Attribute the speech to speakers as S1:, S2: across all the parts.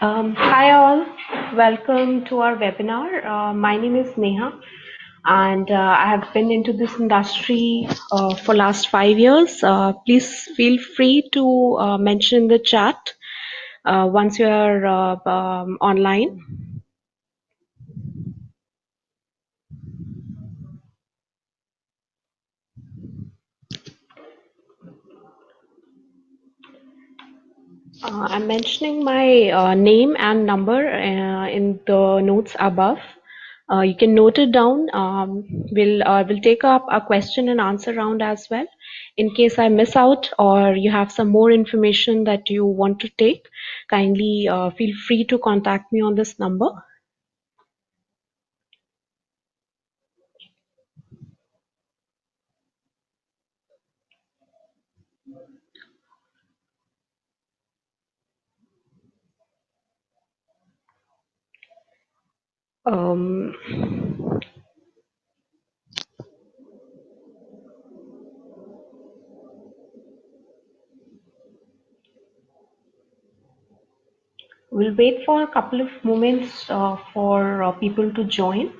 S1: Hi all, welcome to our webinar. My name is Neha and I have been into this industry for last 5 years. Please feel free to mention in the chat once you are online. I'm mentioning my name and number in the notes above. You can note it down. We'll take up a question and answer round as well. In case I miss out or you have some more information that you want to take, kindly feel free to contact me on this number. Um, we'll wait for a couple of moments for people to join.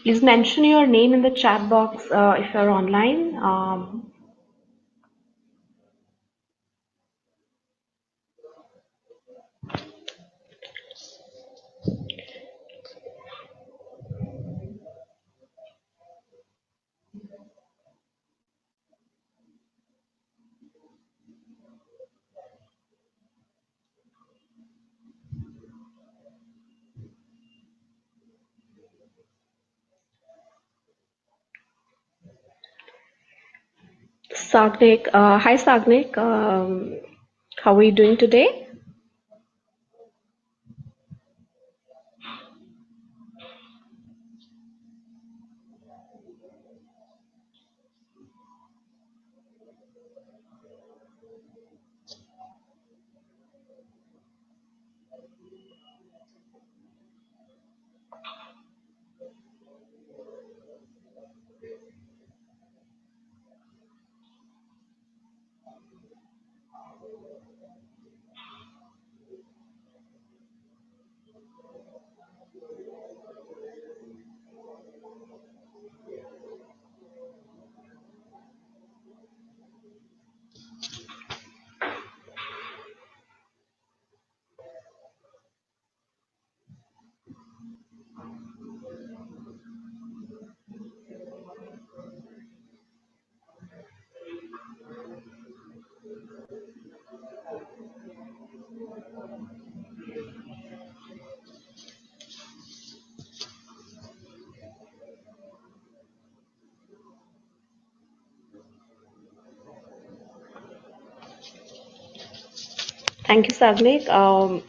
S1: Please mention your name in the chat box if you're online. Sagnik, hi Sagnik, how are you doing today? Thank you, Sagnik.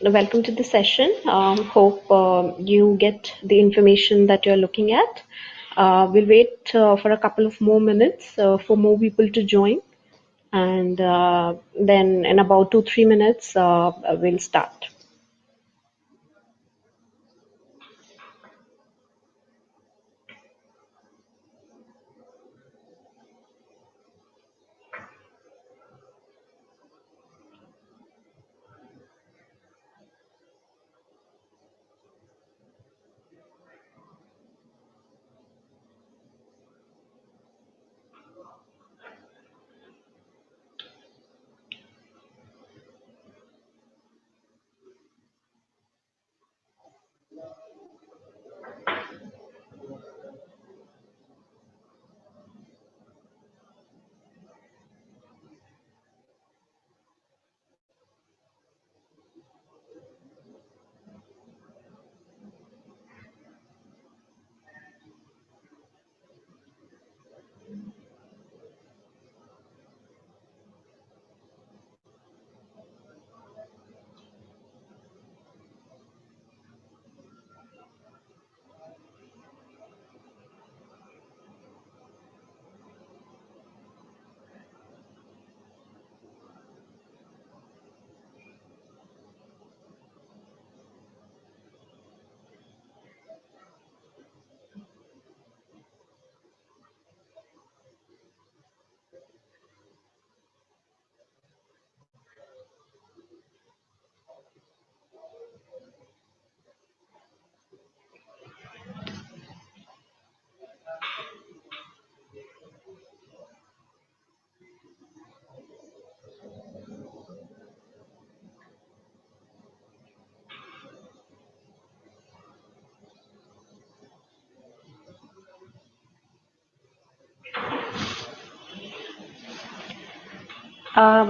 S1: Welcome to the session. Hope you get the information that you're looking at. We'll wait for a couple of more minutes for more people to join. And then in about 2-3 minutes, we'll start.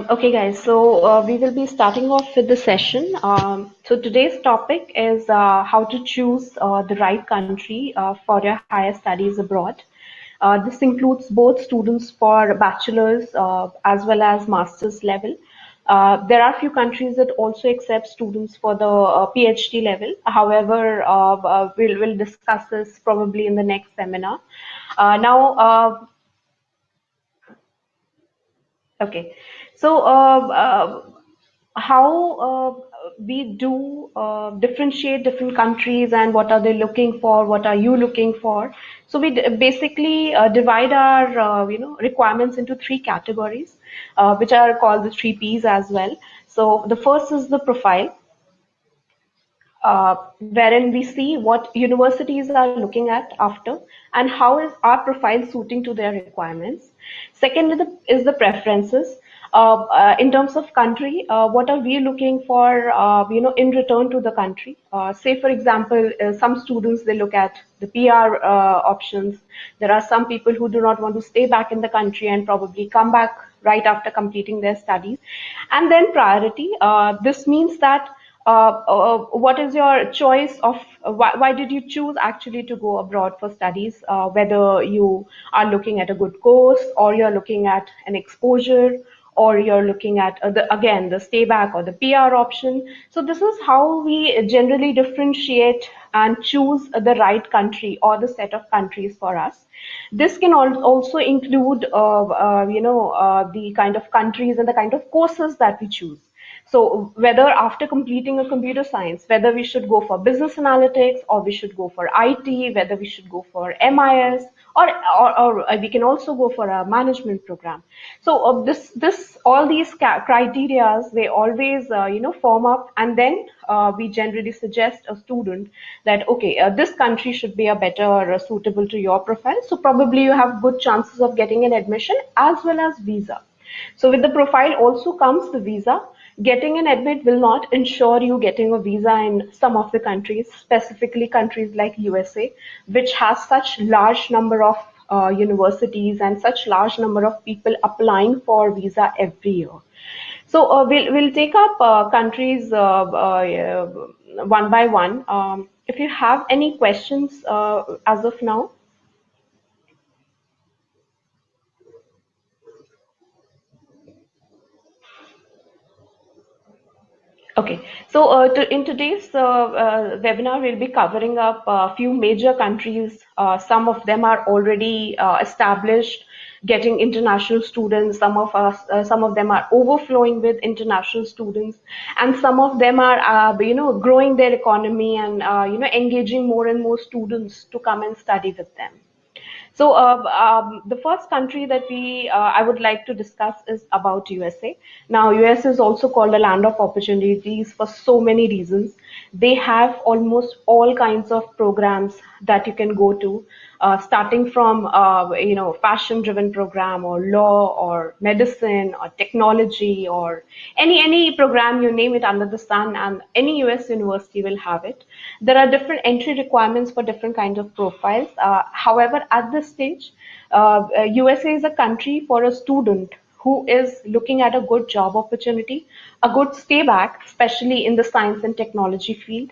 S1: Okay, guys, so we will be starting off with the session. So today's topic is how to choose the right country for your higher studies abroad. This includes both students for bachelor's as well as master's level. There are few countries that also accept students for the PhD level. However, we'll discuss this probably in the next seminar. Now, okay. So, how we do differentiate different countries and what are they looking for? What are you looking for? So we basically divide our requirements into three categories, which are called the three Ps as well. So the first is the profile, wherein we see what universities are looking at after and how is our profile suiting to their requirements. Second is the preferences. In terms of country, what are we looking for, in return to the country? Say, for example, some students, they look at the PR options. There are some people who do not want to stay back in the country and probably come back right after completing their studies. And then priority. This means that what is your choice of why did you choose actually to go abroad for studies? Whether you are looking at a good course, or you're looking at an exposure, or you're looking at the stay back or the PR option. So this is how we generally differentiate and choose the right country or the set of countries for us. This can also include the kind of countries and the kind of courses that we choose. So whether after completing a computer science, whether we should go for business analytics or we should go for IT, whether we should go for MIS, or we can also go for a management program. So all these criterias, they always form up, and then we generally suggest a student that okay, this country should be a better suitable to your profile. So probably you have good chances of getting an admission as well as visa. So with the profile also comes the visa. Getting an admit will not ensure you getting a visa in some of the countries, specifically countries like USA, which has such large number of universities and such large number of people applying for visa every year. So we'll take up countries one by one. If you have any questions as of now. Okay, so in today's webinar, we'll be covering up a few major countries. Some of them are already established, getting international students. Some of them are overflowing with international students, and some of them are, growing their economy and engaging more and more students to come and study with them. So the first country that I would like to discuss is about USA. Now, US is also called a land of opportunities for so many reasons. They have almost all kinds of programs that you can go to, starting from fashion-driven program or law or medicine or technology or any program you name it under the sun, and any US university will have it. There are different entry requirements for different kinds of profiles. However, at this stage, USA is a country for a student who is looking at a good job opportunity, a good stay back, especially in the science and technology field.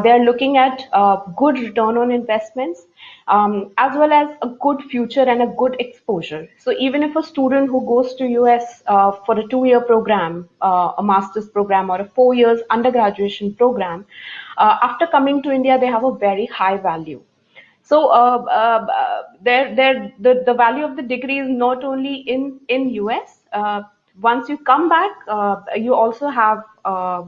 S1: They're looking at good return on investments, as well as a good future and a good exposure. So even if a student who goes to US for a 2-year program, a master's program, or a 4 years undergraduation program, after coming to India, they have a very high value. So the value of the degree is not only in US. Once you come back, you also have a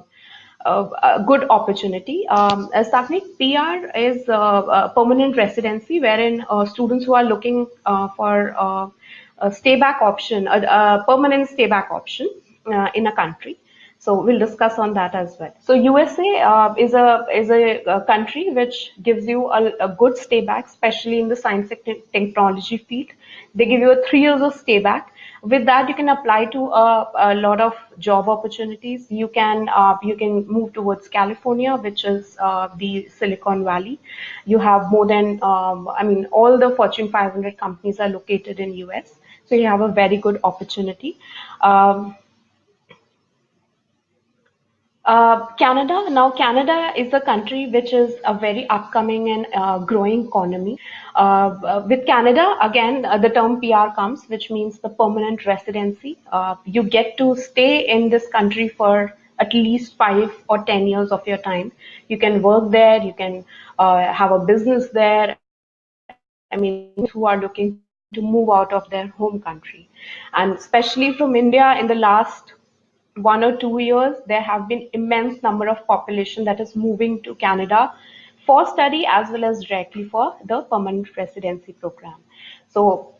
S1: good opportunity. Savnik, PR is a permanent residency, wherein students who are looking for a stay back option, a permanent stay back option in a country. So we'll discuss on that as well. So USA is a country which gives you a good stay back, especially in the science and technology field. They give you a 3 years of stay back. With that, you can apply to a lot of job opportunities. You can move towards California, which is the Silicon Valley. You have more than I mean, all the Fortune 500 companies are located in US, so you have a very good opportunity. Um, Canada. Now, Canada is a country which is a very upcoming and growing economy. With Canada, again, the term PR comes, which means the permanent residency. You get to stay in this country for at least 5 or 10 years of your time. You can work there, you can have a business there. I mean, who are looking to move out of their home country. And especially from India, in the last 1 or 2 years, there have been immense number of population that is moving to Canada for study as well as directly for the permanent residency program. So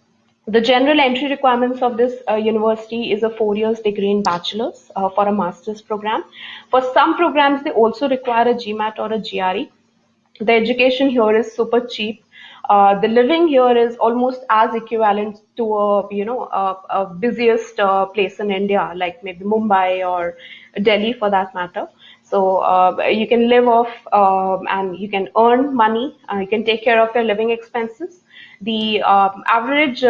S1: the general entry requirements of this university is a 4 years degree in bachelor's for a master's program. For some programs, they also require a GMAT or a GRE. The education here is super cheap. The living here is almost as equivalent to a busiest place in India, like maybe Mumbai or Delhi for that matter. So you can live off and you can earn money. You can take care of your living expenses. The average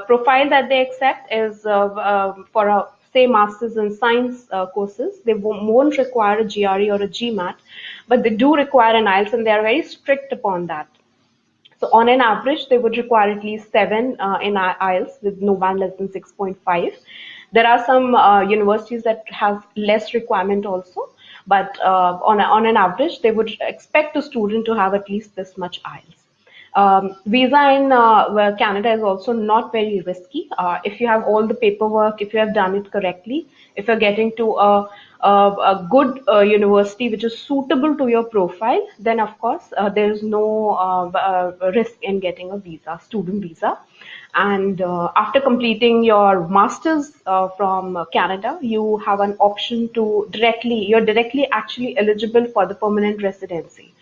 S1: profile that they accept is for a say masters in science courses. They won't require a GRE or a GMAT, but they do require an IELTS, and they are very strict upon that. So on an average, they would require at least 7 in IELTS with no band less than 6.5. There are some universities that have less requirement also, but on an average, they would expect a student to have at least this much IELTS. Visa in Canada is also not very risky. If you have all the paperwork, if you have done it correctly, if you're getting to a good university which is suitable to your profile, then of course there is no risk in getting a visa, student visa. And after completing your masters from Canada, you have an option to you're directly actually eligible for the permanent residency.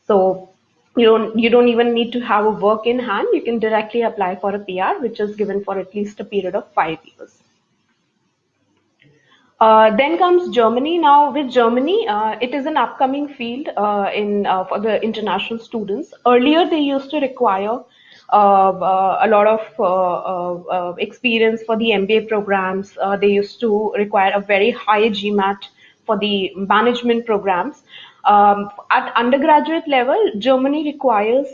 S1: So you don't even need to have a work in hand. You can directly apply for a PR, which is given for at least a period of 5 years. Then comes Germany. Now, with Germany, it is an upcoming field in for the international students. Earlier, they used to require a lot of experience for the MBA programs. They used to require a very high GMAT for the management programs. At undergraduate level, Germany requires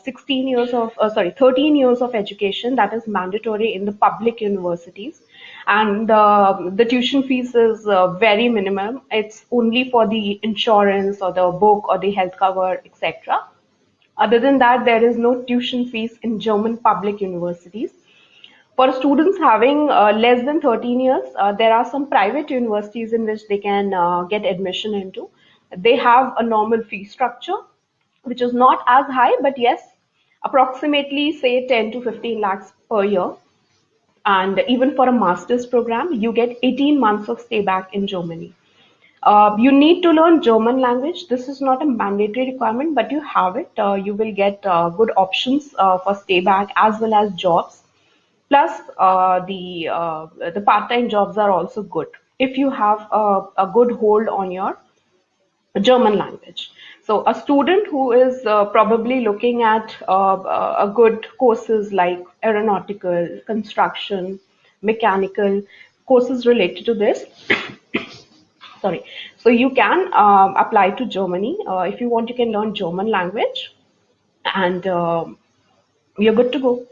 S1: 16 years of, 13 years of education that is mandatory in the public universities, and the tuition fees is very minimum. It's only for the insurance or the book or the health cover, etc. Other than that, there is no tuition fees in German public universities. For students having less than 13 years, there are some private universities in which they can get admission into. They have a normal fee structure, which is not as high, but yes, approximately say 10 to 15 lakhs per year. And even for a master's program, you get 18 months of stay back in Germany. You need to learn German language. This is not a mandatory requirement, but you have it. You will get good options for stay back as well as jobs. Plus, the part-time jobs are also good if you have a good hold on your German language. So a student who is probably looking at a good courses like aeronautical, construction, mechanical courses related to this. Sorry. So you can apply to Germany. If you want, you can learn German language, and you're good to go.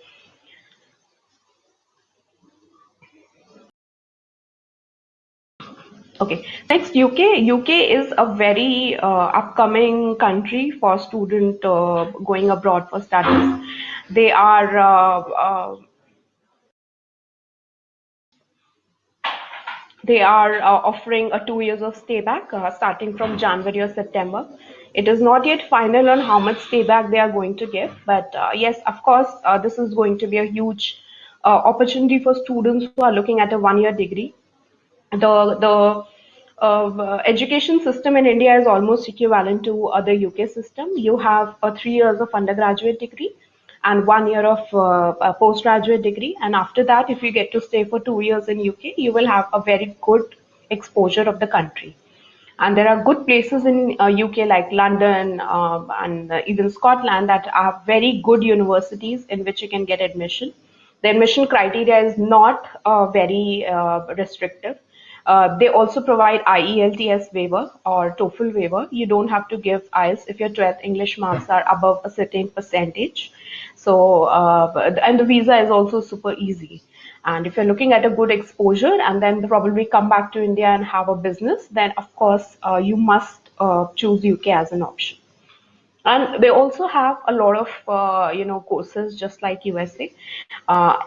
S1: Okay, next UK. UK is a very upcoming country for student going abroad for studies. They are offering a 2 years of stay back starting from January or September. It is not yet final on how much stay back they are going to give, but yes, of course, this is going to be a huge opportunity for students who are looking at a 1 year degree. The education system in India is almost equivalent to other UK system. You have 3 years of undergraduate degree, and 1 year of a postgraduate degree. And after that, if you get to stay for 2 years in UK, you will have a very good exposure of the country. And there are good places in UK like London and even Scotland that are very good universities in which you can get admission. The admission criteria is not very restrictive. They also provide IELTS waiver or TOEFL waiver. You don't have to give IELTS if your 12th English marks are above a certain percentage. So, and the visa is also super easy. And if you're looking at a good exposure and then probably come back to India and have a business, then of course you must choose UK as an option. And they also have a lot of courses just like USA.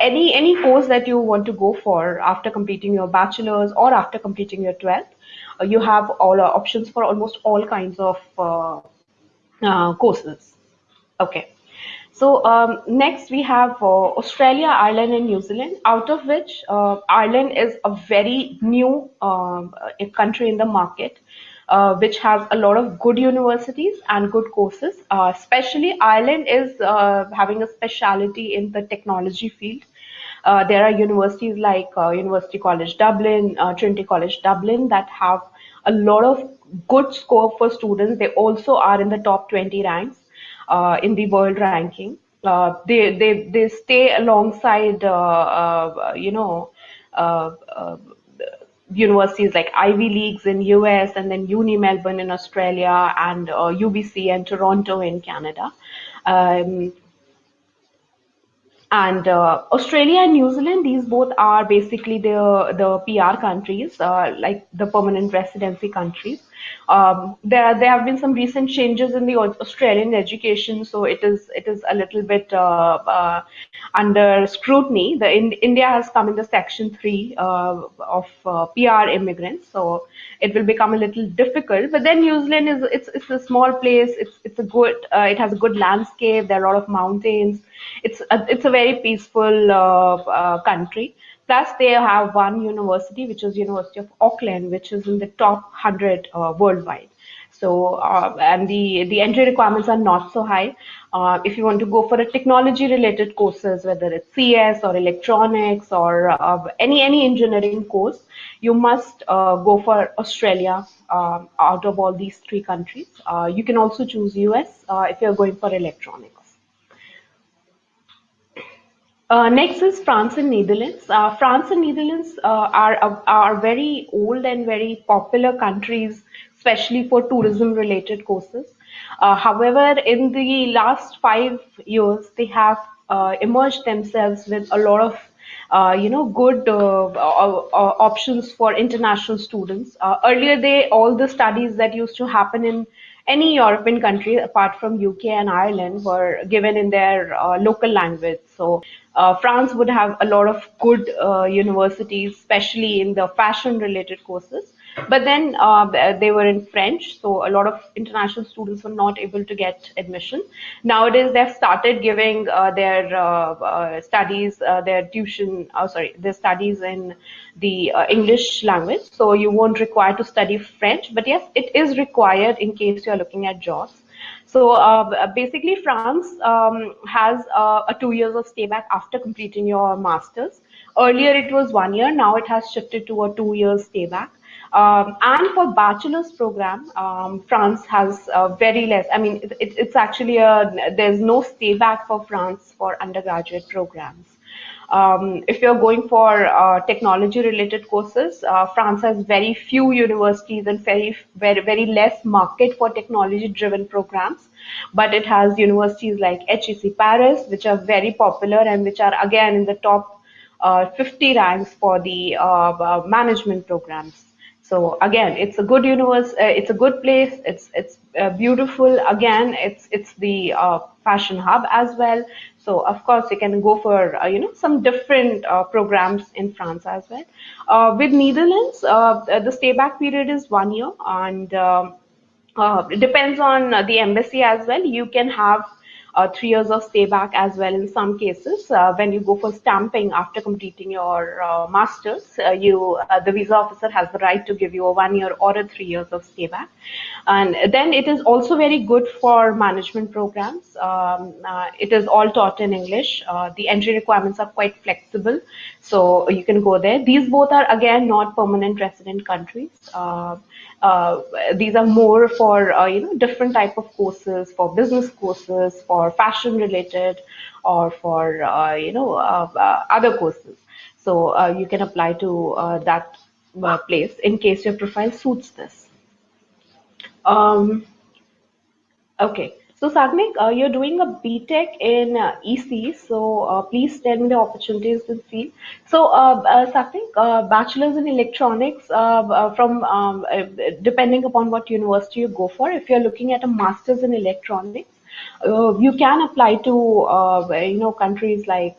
S1: Any course that you want to go for after completing your bachelor's or after completing your 12th, you have all options for almost all kinds of courses. Okay. So next we have Australia, Ireland, and New Zealand, out of which Ireland is a very new country in the market, which has a lot of good universities and good courses. Especially Ireland is having a specialty in the technology field. There are universities like University College Dublin, Trinity College Dublin that have a lot of good scope for students. They also are in the top 20 ranks in the world ranking. They stay alongside uh, uh, universities like Ivy Leagues in US and then Uni Melbourne in Australia and UBC and Toronto in Canada. Um, and Australia and New Zealand, these both are basically the PR countries, like the permanent residency countries. There have been some recent changes in the Australian education, so it is a little bit under scrutiny. India has come in the Section 3 of PR immigrants, so it will become a little difficult. But then New Zealand is it's a small place. It's a good it has a good landscape. There are a lot of mountains. It's a very peaceful country. Plus, they have one university, which is University of Auckland, which is in the top 100 worldwide. So, and the entry requirements are not so high. If you want to go for a technology-related courses, whether it's CS or electronics or any engineering course, you must go for Australia out of all these three countries. You can also choose US if you're going for electronics. Next is France and Netherlands. France and Netherlands are very old and very popular countries, especially for tourism-related courses. However, in the last 5 years, they have emerged themselves with a lot of good options for international students. Earlier, they all the studies that used to happen in any European country apart from UK and Ireland were given in their local language. So France would have a lot of good universities, especially in the fashion related courses. But then they were in French, so a lot of international students were not able to get admission. Nowadays, they've started giving their studies, their tuition, their studies in the English language. So you won't require to study French, but yes, it is required in case you're looking at jobs. So basically, France has a 2 years of stay back after completing your master's. Earlier, it was 1 year. Now it has shifted to a 2 years stay back. And for bachelor's program, France has very less. I mean, it's actually there's no stay back for France for undergraduate programs. If you're going for technology related courses, France has very few universities and very less market for technology driven programs. But it has universities like HEC Paris, which are very popular and which are again in the top 50 ranks for the management programs. So again, it's a good universe. It's a good place. It's beautiful. Again, it's the fashion hub as well. So of course, you can go for some different programs in France as well. With Netherlands, the stay back period is 1 year, and it depends on the embassy as well. You can have 3 years of stay back as well in some cases. When you go for stamping after completing your masters, the visa officer has the right to give you a 1 year or a 3 years of stay back. And then it is also very good for management programs. It is all taught in English. The entry requirements are quite flexible, so you can go there. These both are again not permanent resident countries. Uh, these are more for different type of courses, for business courses, for fashion related, or for other courses. So you can apply to that place in case your profile suits this. Um, Okay. So Sagnik, you're doing a BTech in EC, so please tell me the opportunities in field. So Sagnik, bachelor's in electronics depending upon what university you go for. If you're looking at a master's in electronics, you can apply to countries like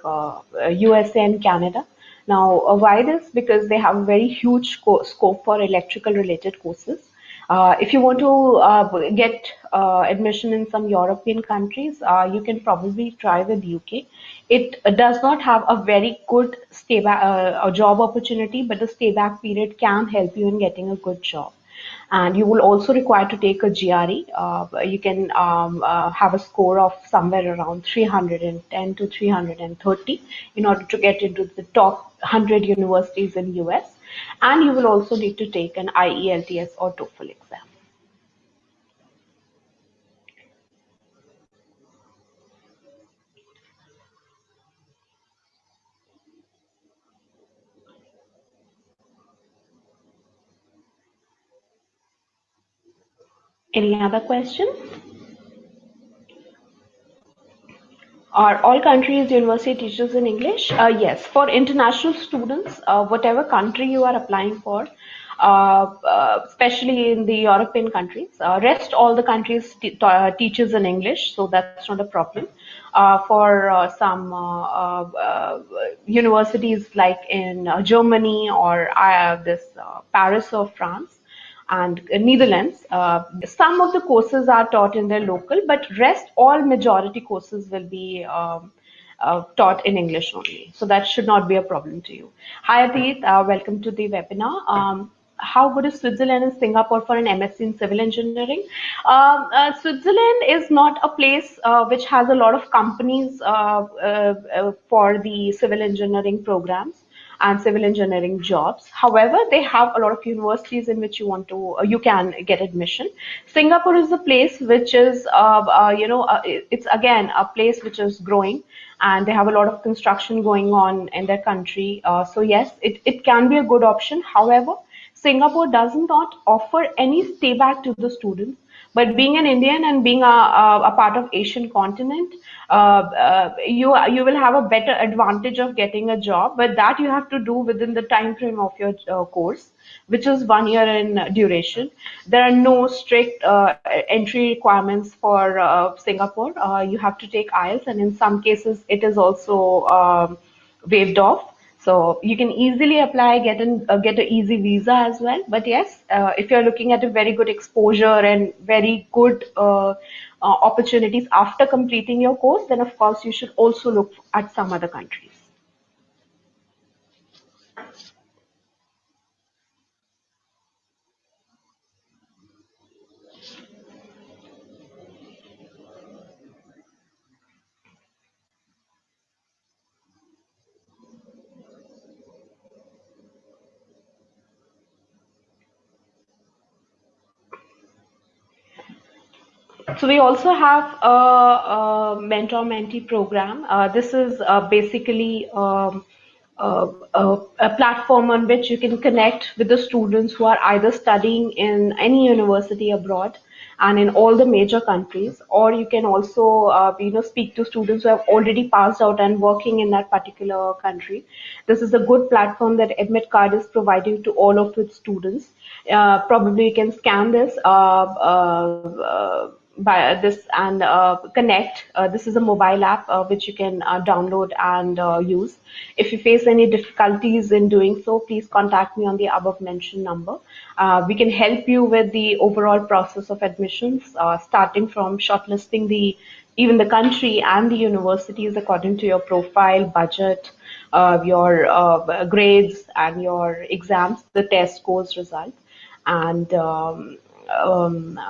S1: USA and Canada. Now, why this? Because they have very huge scope for electrical related courses. If you want to get admission in some European countries, you can probably try with UK. It does not have a very good stay back, a job opportunity, but the stay back period can help you in getting a good job. And you will also require to take a GRE. You can have a score of somewhere around 310 to 330 in order to get into the top 100 universities in US. And you will also need to take an IELTS or TOEFL exam. Any other question? Are all countries university teachers in English? Yes, for international students, whatever country you are applying for, especially in the European countries, rest all the countries teaches in English, so that's not a problem. For some universities like in Germany or this Paris or France, and Netherlands. Some of the courses are taught in their local, but rest all majority courses will be taught in English only. So that should not be a problem to you. Hi Atit, welcome to the webinar. How good is Switzerland and Singapore for an MSc in civil engineering? Switzerland is not a place which has a lot of companies for the civil engineering programs and civil engineering jobs. However, they have a lot of universities in which you can get admission. Singapore is a place which is it's again a place which is growing, and they have a lot of construction going on in their country. So yes, it can be a good option. However, Singapore does not offer any stay back to the students. But being an Indian and being a part of Asian continent, you will have a better advantage of getting a job. But that you have to do within the time frame of your course, which is 1 year in duration. There are no strict entry requirements for Singapore. You have to take IELTS, and in some cases, it is also waived off. So you can easily apply, get an easy visa as well. But yes, if you're looking at a very good exposure and very good opportunities after completing your course, then of course you should also look at some other countries. So we also have a mentor-mentee program. This is basically a platform on which you can connect with the students who are either studying in any university abroad and in all the major countries, or you can also speak to students who have already passed out and working in that particular country. This is a good platform that AdmitKard is providing to all of its students. Probably you can scan this by this and connect. This is a mobile app which you can download and use. If you face any difficulties in doing so, please contact me on the above mentioned number. We can help you with the overall process of admissions, starting from shortlisting the even the country and the universities according to your profile, budget, your grades, and your exams, the test scores result, and um, um,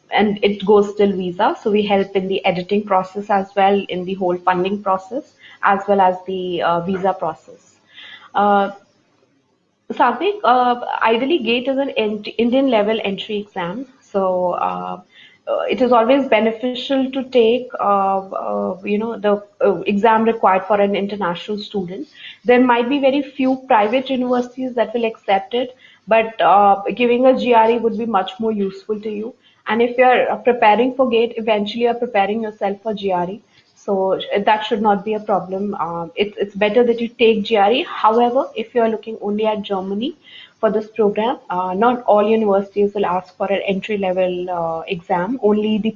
S1: and it goes till visa. So we help in the editing process as well, in the whole funding process, as well as the visa process. Uh, Satvik, ideally GATE is an Indian level entry exam, so it is always beneficial to take, the exam required for an international student. There might be very few private universities that will accept it, but giving a GRE would be much more useful to you. And if you're preparing for GATE, eventually you're preparing yourself for GRE. So that should not be a problem. It's better that you take GRE. However, if you are looking only at Germany for this program, not all universities will ask for an entry level exam. Only the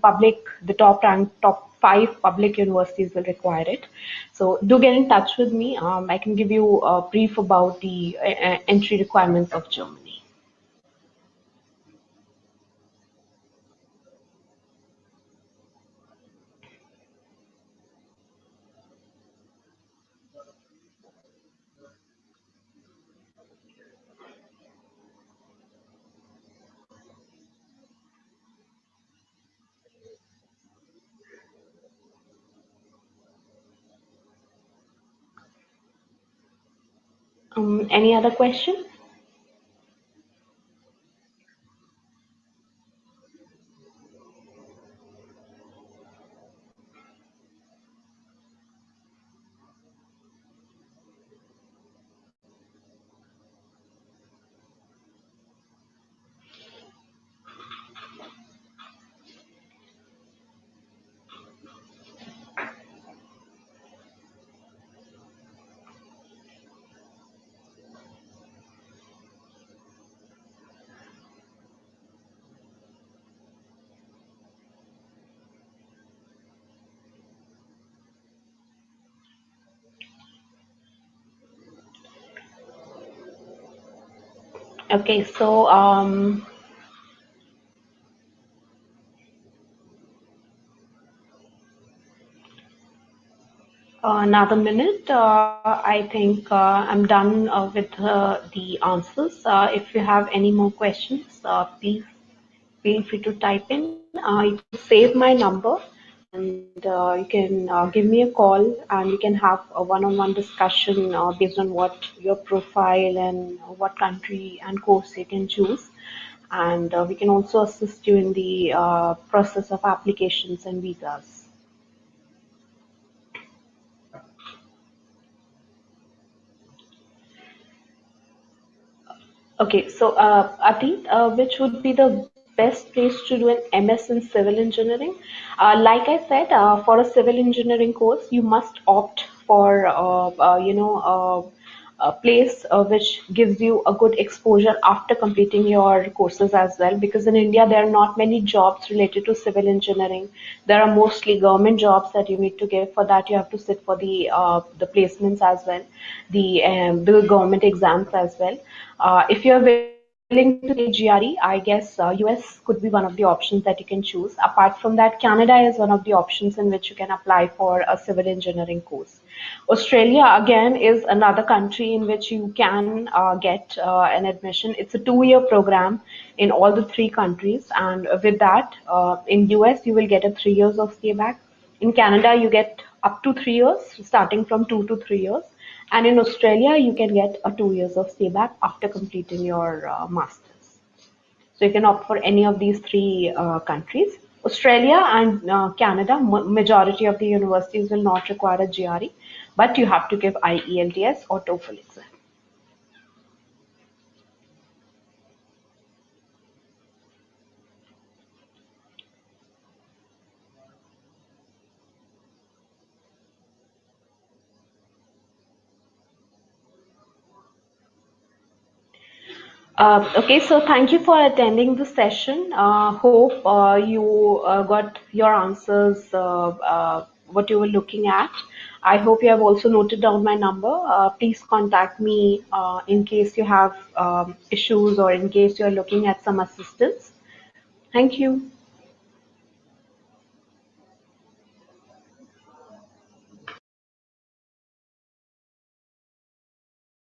S1: top ranked, top five public universities will require it. So do get in touch with me. I can give you a brief about the entry requirements of Germany. Any other question? Okay, so another minute. I think I'm done with the answers. If you have any more questions, please feel free to type in. You can save my number and you can give me a call and we can have a one-on-one discussion based on what your profile and what country and course you can choose. And we can also assist you in the process of applications and visas. Okay, so Atit, which would be the best place to do an MS in civil engineering? Like I said, for a civil engineering course, you must opt for a place which gives you a good exposure after completing your courses as well. Because in India, there are not many jobs related to civil engineering. There are mostly government jobs that you need to give. For that, you have to sit for the placements as well, the government exams as well. If you're willing to take GRE, I guess US could be one of the options that you can choose. Apart from that, Canada is one of the options in which you can apply for a civil engineering course. Australia, again, is another country in which you can get an admission. It's a 2-year program in all the three countries. And with that, in US, you will get a 3 years of stay back. In Canada, you get up to 3 years, starting from 2 to 3 years. And in Australia, you can get a 2 years of stay back after completing your master's. So you can opt for any of these three countries. Australia and Canada, majority of the universities will not require a GRE, but you have to give IELTS or TOEFL exam. Okay, so thank you for attending the session. Hope you got your answers, what you were looking at. I hope you have also noted down my number. Please contact me in case you have issues or in case you are looking at some assistance. Thank you.